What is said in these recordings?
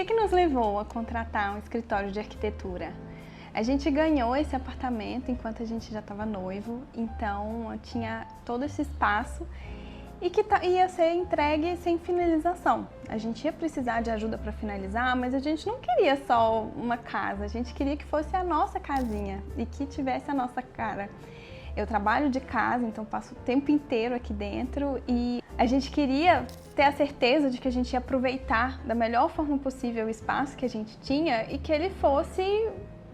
que nos levou a contratar um escritório de arquitetura? A gente ganhou esse apartamento enquanto a gente já estava noivo, então tinha todo esse espaço e que ia ser entregue sem finalização. A gente ia precisar de ajuda para finalizar, mas a gente não queria só uma casa, a gente queria que fosse a nossa casinha e que tivesse a nossa cara. Eu trabalho de casa, então passo o tempo inteiro aqui dentro e a gente queria ter a certeza de que a gente ia aproveitar da melhor forma possível o espaço que a gente tinha e que ele fosse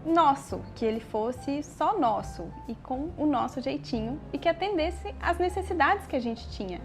nosso, que ele fosse só nosso e com o nosso jeitinho e que atendesse às necessidades que a gente tinha.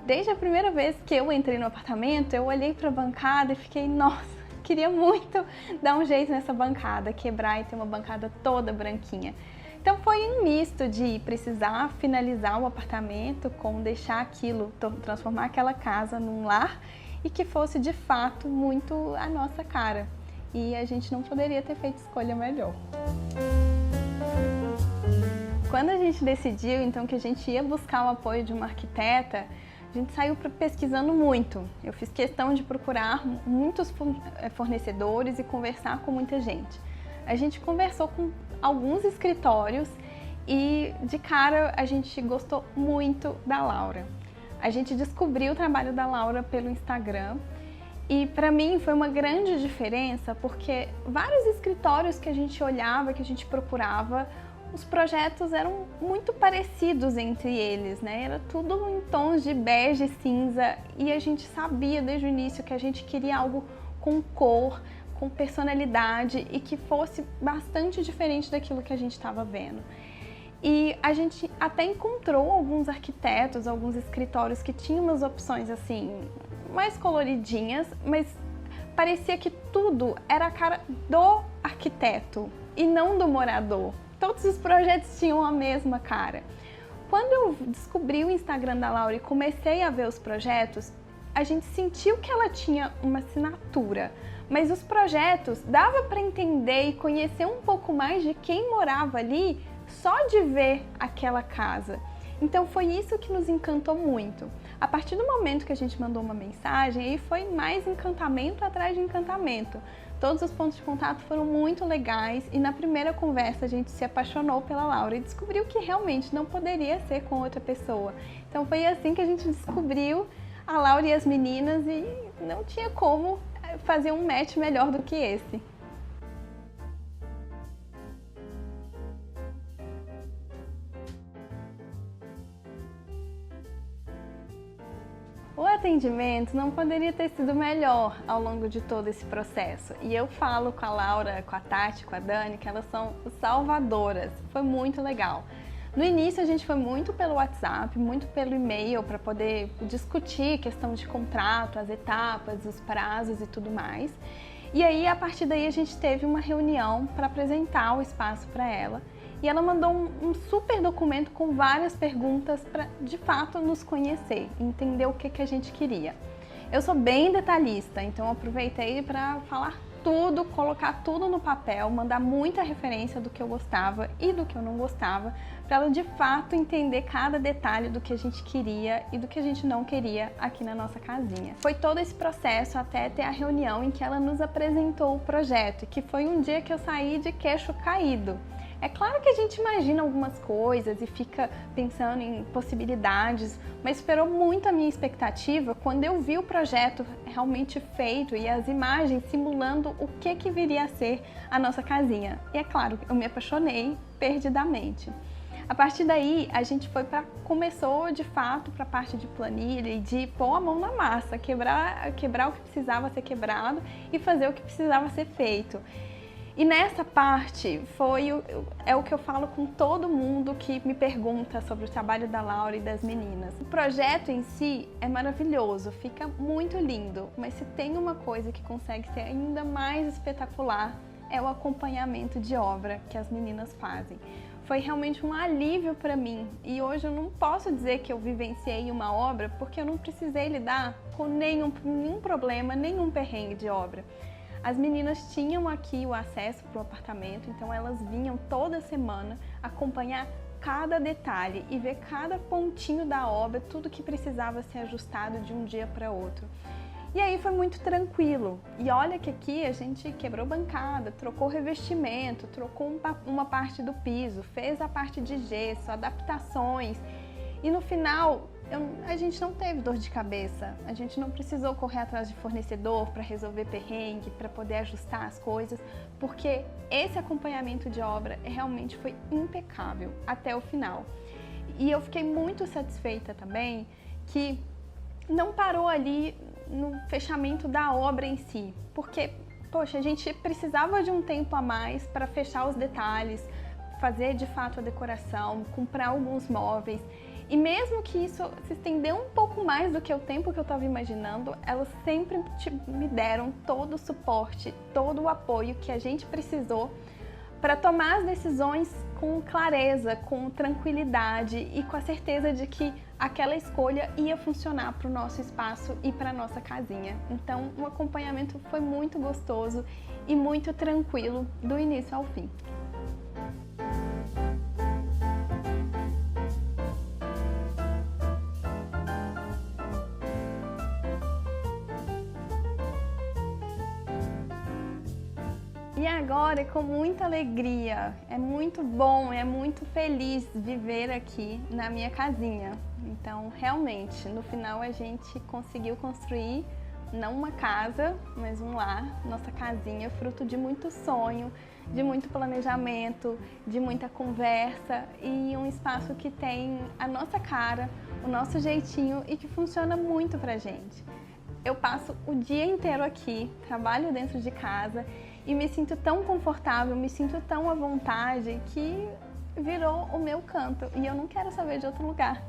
Desde a primeira vez que eu entrei no apartamento, eu olhei para a bancada e fiquei, nossa, queria muito dar um jeito nessa bancada, quebrar e ter uma bancada toda branquinha. Então foi um misto de precisar finalizar o apartamento com deixar aquilo, transformar aquela casa num lar e que fosse de fato muito a nossa cara. E a gente não poderia ter feito escolha melhor. Quando a gente decidiu então que a gente ia buscar o apoio de uma arquiteta, a gente saiu pesquisando muito. Eu fiz questão de procurar muitos fornecedores e conversar com muita gente. A gente conversou com alguns escritórios e de cara a gente gostou muito da Laura. A gente descobriu o trabalho da Laura pelo Instagram e para mim foi uma grande diferença porque vários escritórios que a gente olhava, que a gente procurava, os projetos eram muito parecidos entre eles, né? Era tudo em tons de bege e cinza e a gente sabia desde o início que a gente queria algo com cor, com personalidade e que fosse bastante diferente daquilo que a gente estava vendo. E a gente até encontrou alguns arquitetos, alguns escritórios que tinham umas opções assim, mais coloridinhas, mas parecia que tudo era a cara do arquiteto e não do morador. Todos os projetos tinham a mesma cara. Quando eu descobri o Instagram da Laura e comecei a ver os projetos, a gente sentiu que ela tinha uma assinatura, mas os projetos dava para entender e conhecer um pouco mais de quem morava ali só de ver aquela casa. Então foi isso que nos encantou muito. A partir do momento que a gente mandou uma mensagem, aí foi mais encantamento atrás de encantamento. Todos os pontos de contato foram muito legais e na primeira conversa a gente se apaixonou pela Laura e descobriu que realmente não poderia ser com outra pessoa. Então foi assim que a gente descobriu a Laura e as meninas e não tinha como fazer um match melhor do que esse. O atendimento não poderia ter sido melhor ao longo de todo esse processo. E eu falo com a Laura, com a Tati, com a Dani, que elas são salvadoras. Foi muito legal. No início a gente foi muito pelo WhatsApp, muito pelo e-mail para poder discutir questão de contrato, as etapas, os prazos e tudo mais. E aí a partir daí a gente teve uma reunião para apresentar o espaço para ela. E ela mandou um super documento com várias perguntas para, de fato, nos conhecer, entender o que a gente queria. Eu sou bem detalhista, então aproveitei para falar tudo, colocar tudo no papel, mandar muita referência do que eu gostava e do que eu não gostava, para ela de fato entender cada detalhe do que a gente queria e do que a gente não queria aqui na nossa casinha. Foi todo esse processo até ter a reunião em que ela nos apresentou o projeto, que foi um dia que eu saí de queixo caído. É claro que a gente imagina algumas coisas e fica pensando em possibilidades, mas superou muito a minha expectativa quando eu vi o projeto realmente feito e as imagens simulando o que viria a ser a nossa casinha. E é claro, eu me apaixonei perdidamente. A partir daí, a gente começou de fato para a parte de planilha e de pôr a mão na massa, quebrar o que precisava ser quebrado e fazer o que precisava ser feito. E nessa parte é o que eu falo com todo mundo que me pergunta sobre o trabalho da Laura e das meninas. O projeto em si é maravilhoso, fica muito lindo, mas se tem uma coisa que consegue ser ainda mais espetacular é o acompanhamento de obra que as meninas fazem. Foi realmente um alívio para mim e hoje eu não posso dizer que eu vivenciei uma obra porque eu não precisei lidar com nenhum problema, nenhum perrengue de obra. As meninas tinham aqui o acesso para o apartamento, então elas vinham toda semana acompanhar cada detalhe e ver cada pontinho da obra, tudo que precisava ser ajustado de um dia para outro. E aí foi muito tranquilo. E olha que aqui a gente quebrou bancada, trocou revestimento, trocou uma parte do piso, fez a parte de gesso, adaptações. E no final, a gente não teve dor de cabeça. A gente não precisou correr atrás de fornecedor para resolver perrengue, para poder ajustar as coisas, porque esse acompanhamento de obra realmente foi impecável até o final. E eu fiquei muito satisfeita também que não parou ali no fechamento da obra em si, porque, poxa, a gente precisava de um tempo a mais para fechar os detalhes, fazer de fato a decoração, comprar alguns móveis. E mesmo que isso se estendeu um pouco mais do que o tempo que eu estava imaginando, elas sempre me deram todo o suporte, todo o apoio que a gente precisou para tomar as decisões com clareza, com tranquilidade e com a certeza de que aquela escolha ia funcionar para o nosso espaço e para a nossa casinha. Então, o acompanhamento foi muito gostoso e muito tranquilo do início ao fim. E agora é com muita alegria, é muito bom, é muito feliz viver aqui na minha casinha. Então, realmente, no final a gente conseguiu construir não uma casa, mas um lar, nossa casinha, fruto de muito sonho, de muito planejamento, de muita conversa e um espaço que tem a nossa cara, o nosso jeitinho e que funciona muito pra gente. Eu passo o dia inteiro aqui, trabalho dentro de casa e me sinto tão confortável, me sinto tão à vontade que virou o meu canto e eu não quero saber de outro lugar.